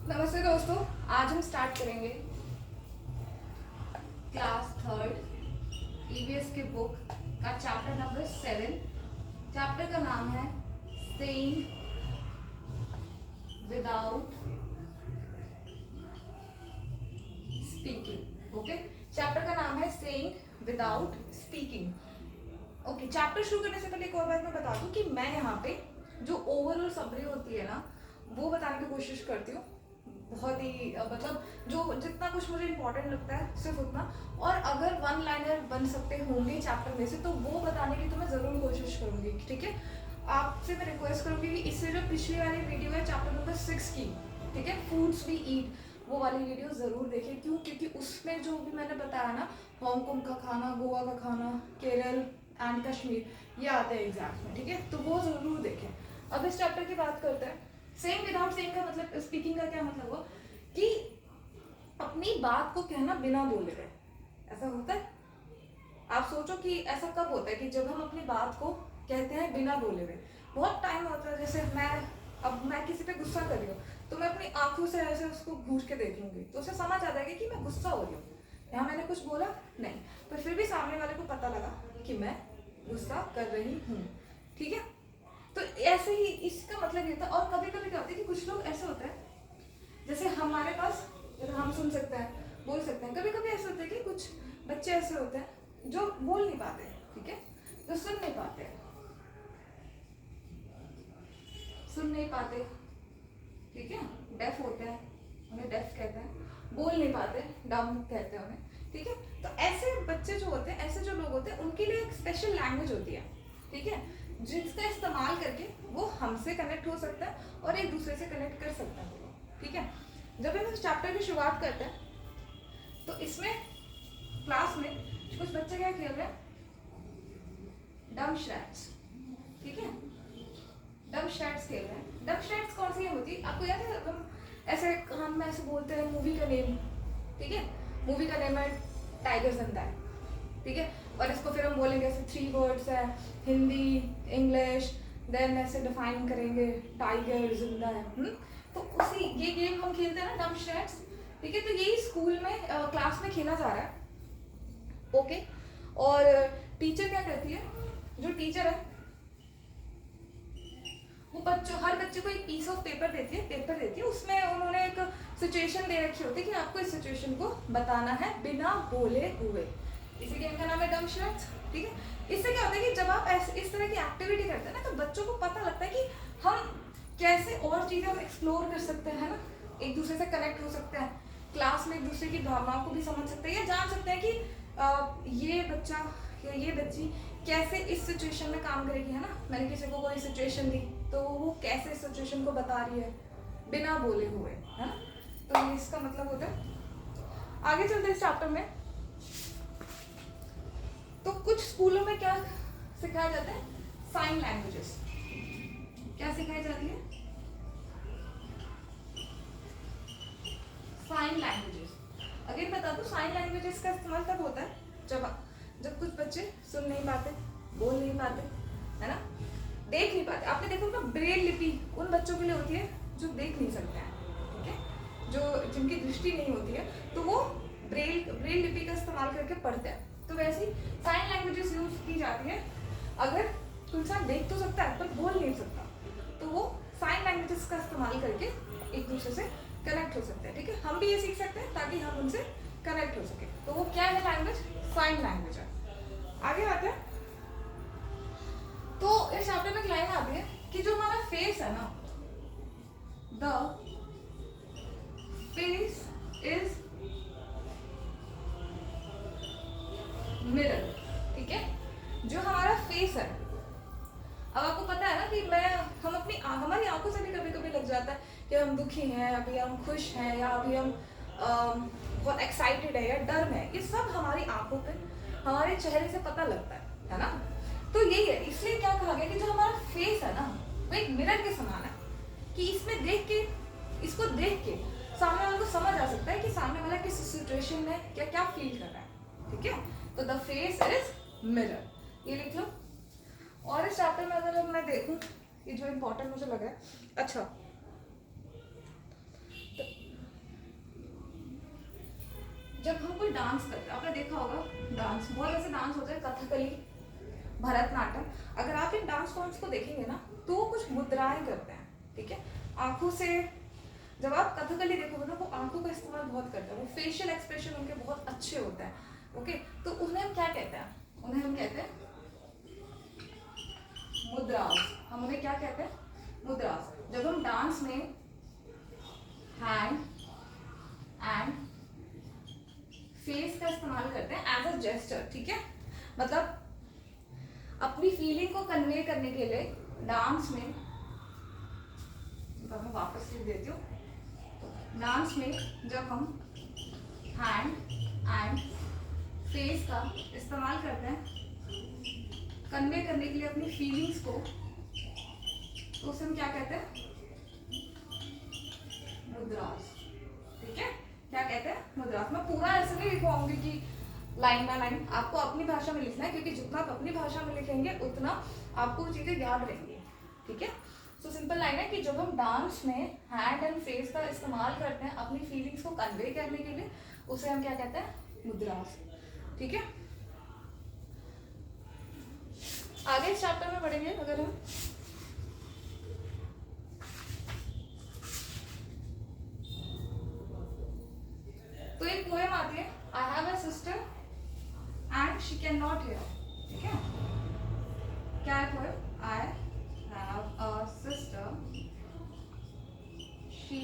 नमस्ते दोस्तों, आज हम स्टार्ट करेंगे क्लास थर्ड ईवीएस के बुक का चैप्टर नंबर 7। चैप्टर का नाम है saying without speaking. Okay, chapter का नाम है saying without speaking. Okay, chapter शुरू करने से पहले एक और बात मैं बता दूं कि मैं यहाँ पे जो ओवरऑल समरी होती है ना, वो बताने की कोशिश करती हूँ। बहुत ही मतलब जो जितना कुछ मुझे इंपॉर्टेंट लगता है सिर्फ उतना, और अगर वन लाइनर बन सकते होंगे चैप्टर में से तो वो बताने की तो मैं ज़रूर कोशिश करूँगी। ठीक है, आपसे मैं रिक्वेस्ट करूँगी कि इससे जो पिछली वाली वीडियो है चैप्टर नंबर 6 की, ठीक है, फूड्स वी ईट, वो वाली वीडियो ज़रूर देखें। क्यों? क्योंकि उसमें जो भी मैंने बताया ना, हांगकॉन्ग का खाना, गोवा का खाना, केरल एंड कश्मीर, ये आते हैं एग्जाम्स में। ठीक है, तो वो ज़रूर देखें। अब इस चैप्टर की बात करते हैं। सेइंग विदाउट सेइंग का मतलब, स्पीकिंग का क्या मतलब हुआ कि अपनी बात को कहना बिना बोले हुए। ऐसा होता है? आप सोचो कि ऐसा कब होता है कि जब हम अपनी बात को कहते हैं बिना बोले हुए। बहुत टाइम होता है, जैसे मैं किसी पे गुस्सा कर रही हूँ तो मैं अपनी आंखों से ऐसे उसको घूर के देख लूंगी तो उसे समझ आ जाएगा कि मैं गुस्सा हो रही हूँ। यहाँ मैंने कुछ बोला नहीं, पर फिर भी सामने वाले को पता लगा कि मैं गुस्सा कर रही हूँ। ठीक है, तो ऐसे ही इसका मतलब ये था। और कभी कभी क्या होता है कि कुछ लोग ऐसे होते हैं, जैसे हमारे पास हम सुन सकते हैं, बोल सकते हैं। कभी कभी ऐसे होता है कि कुछ बच्चे ऐसे होते हैं जो बोल नहीं पाते, ठीक है, जो सुन नहीं पाते, ठीक है, डेफ होते हैं, उन्हें डेफ कहते हैं, बोल नहीं पाते, डम कहते हैं उन्हें। ठीक है, तो ऐसे बच्चे जो होते हैं, ऐसे जो लोग होते हैं, उनके लिए एक स्पेशल लैंग्वेज होती है, ठीक है, जिसका इस्तेमाल करके वो हमसे कनेक्ट हो सकता है और एक दूसरे से कनेक्ट कर सकते हैं वो लोग। ठीक है, जब हम इस चैप्टर की शुरुआत करते हैं तो इसमें क्लास में कुछ बच्चे क्या खेल रहे हैं, डम शैट्स। ठीक है, डम शैट्स खेल रहे हैं। डम शैट्स कौन सी होती है आपको याद है? हम ऐसे बोलते हैं मूवी का नेम, ठीक है, मूवी का नेम है टाइगर जिंदा है, ठीक है, और इसको फिर हम बोलेंगे ऐसे 3 वर्ड्स है, हिंदी, इंग्लिश, देन ऐसे डिफाइन करेंगे टाइगर जिंदा है। तो उसी ये गेम हम खेलते हैं ना, डम शैट्स। ठीक है, तो यही स्कूल में क्लास में खेला जा रहा है। ओके, और टीचर क्या करती है, जो टीचर है वो हर बच्चे को एक पीस ऑफ पेपर देती है, उसमें उन्होंने एक सिचुएशन दे रखी होती है कि आपको इस सिचुएशन को बताना है बिना बोले हुए। इसी गेम का नाम है डम शैट्स। ठीक है, इससे क्या होता है कि जब आप इस तरह की एक्टिविटी करते हैं ना, तो बच्चों को पता लगता है कि हम कैसे और चीज़ें हम एक्सप्लोर कर सकते हैं, है ना, एक दूसरे से कनेक्ट हो सकते हैं, क्लास में एक दूसरे की भावनाओं को भी समझ सकते हैं, या जान सकते हैं कि ये बच्चा या ये बच्ची कैसे इस सिचुएशन में काम करेगी, है ना। मैंने किसी को कोई सिचुएशन दी तो वो कैसे इस सिचुएशन को बता रही है बिना बोले हुए, है ना। तो ये इसका मतलब होता है। आगे चलते इस चैप्टर में, तो कुछ स्कूलों में क्या सिखाया जाता है, साइन लैंग्वेजेस। क्या सिखाई जाती है? Sign languages. अगेन बता दो, साइन लैंग्वेजेस का इस्तेमाल तब होता है जब कुछ बच्चे सुन नहीं पाते, बोल नहीं पाते, है ना, देख नहीं पाते। आपने देखो ना, ब्रेल लिपि उन बच्चों के लिए होती है जो देख नहीं सकते हैं, ठीक है, जो जिनकी दृष्टि नहीं होती है, तो वो ब्रेल लिपि का इस्तेमाल करके पढ़ते हैं। तो वैसे ही साइन लैंग्वेजेस यूज की जाती है। अगर कोई इंसान देख तो सकता है पर बोल नहीं सकता, तो वो साइन लैंग्वेजेस का इस्तेमाल करके एक दूसरे से कनेक्ट हो सकते हैं। ठीक है, हम भी ये सीख सकते हैं ताकि हम उनसे कनेक्ट हो सके। तो वो क्या है लैंग्वेज? साइन लैंग्वेज है। आगे आते हैं, तो इस चैप्टर में एक लाइन आती है कि जो हमारा फेस है ना, द फेस इज मिरर। ठीक है, जो हमारा फेस है, अब आपको पता है ना कि हमारी आंखों से भी कभी कभी लग जाता है कि हम दुखी हैं, अभी हम खुश हैं, या अभी हम बहुत एक्साइटेड है या डर में। ये सब हमारी आंखों पे, हमारे चेहरे से पता लगता है ना। तो यही है, इसलिए क्या कहा गया कि जो हमारा फेस है ना, वो एक मिरर के समान है, कि इसको देख के सामने वाले को समझ आ सकता है कि सामने वाला किस सिचुएशन में क्या क्या फील कर रहा है। ठीक है, तो द फेस इज मिरर, ये लिख लो। और इस चैप्टर में अगर मैं देखूं, ये जो इम्पोर्टेंट मुझे लगा है, अच्छा, जब हम कोई डांस करते हैं, आपने देखा होगा डांस, बहुत ऐसे डांस होते हैं, कथकली, भरतनाट्यम, अगर आप इन डांस फॉर्म्स को देखेंगे ना तो वो कुछ मुद्राएं करते हैं, ठीक है, आंखों से। जब आप कथकली देखोगे ना वो आंखों का इस्तेमाल बहुत करते हैं, वो फेशियल एक्सप्रेशन उनके बहुत अच्छे होते हैं, ओके। तो उन्हें हम क्या कहते हैं, उन्हें हम कहते हैं मुद्रास। हम उन्हें क्या कहते हैं, मुद्रास। जब हम डांस में हैंड एंड फेस का इस्तेमाल करते हैं एज अ जेस्चर, ठीक है, मतलब अपनी फीलिंग को कन्वे करने के लिए डांस में, मैं वापस लिख देती हूँ, डांस में जब हम हैंड एंड फेस का इस्तेमाल करते हैं कन्वे करने के लिए अपनी फीलिंग्स को, तो उसे हम क्या कहते हैं, मुद्रास, ठीक है, क्या कहते हैं, मुद्रास। मैं पूरा ऐसे नहीं लिखवाऊंगी कि लाइन बाय लाइन, आपको अपनी भाषा में लिखना है, क्योंकि जितना आप अपनी भाषा में लिखेंगे उतना आपको चीजें याद रहेंगी, ठीक है। सो सिंपल लाइन है कि जब हम डांस में हैंड एंड फेस का इस्तेमाल करते हैं अपनी फीलिंग्स को कन्वे करने के लिए, उसे हम क्या कहते हैं, मुद्रास, ठीक है। आगे इस चैप्टर में पढ़ेंगे अगर हम, तो एक पोएम आती है, I have a sister and she can not here, ठीक है, क्या है poem, I have a sister she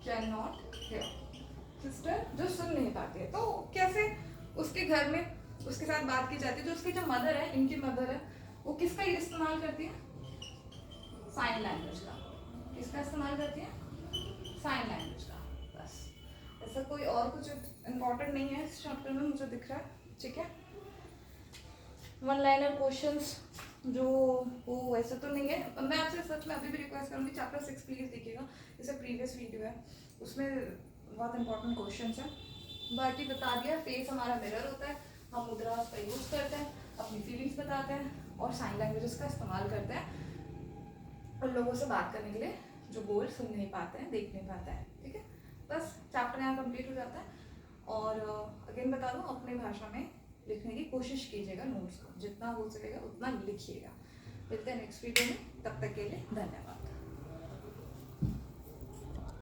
can not here, sister जो सुन नहीं पाती है, तो कैसे उसके घर में उसके साथ बात की जाती है, जो उसकी जो मदर है, इनकी मदर है, वो किसका इस्तेमाल करती है, साइन लैंग्वेज का, किसका इस्तेमाल करती है, साइन लैंग्वेज का, बस। ऐसा कोई और कुछ इम्पोर्टेंट नहीं है इस चैप्टर में मुझे दिख रहा है, ठीक है। वन लाइनर क्वेश्चंस जो वो वैसे तो नहीं है, मैं आपसे सच में अभी भी रिक्वेस्ट करूँगी चैप्टर 6 प्लीज देखिएगा, जैसे प्रीवियस वीडियो है उसमें बहुत इंपॉर्टेंट क्वेश्चंस है। बाकी बता दिया, फेस हमारा मिरर होता है, हम मुद्रास का यूज करते हैं, अपनी फीलिंग्स बताते हैं और साइन लैंग्वेजेस का इस्तेमाल करते हैं उन लोगों से बात करने के लिए जो बोल सुन नहीं पाते हैं, देख नहीं पाते हैं, ठीक है। बस चैप्टर यहाँ कंप्लीट हो जाता है। और अगेन बता दूँ, अपनी भाषा में लिखने की कोशिश कीजिएगा, नोट्स को जितना हो सकेगा उतना लिखिएगा। मिलते हैं नेक्स्ट वीडियो में, तब तक के लिए धन्यवाद।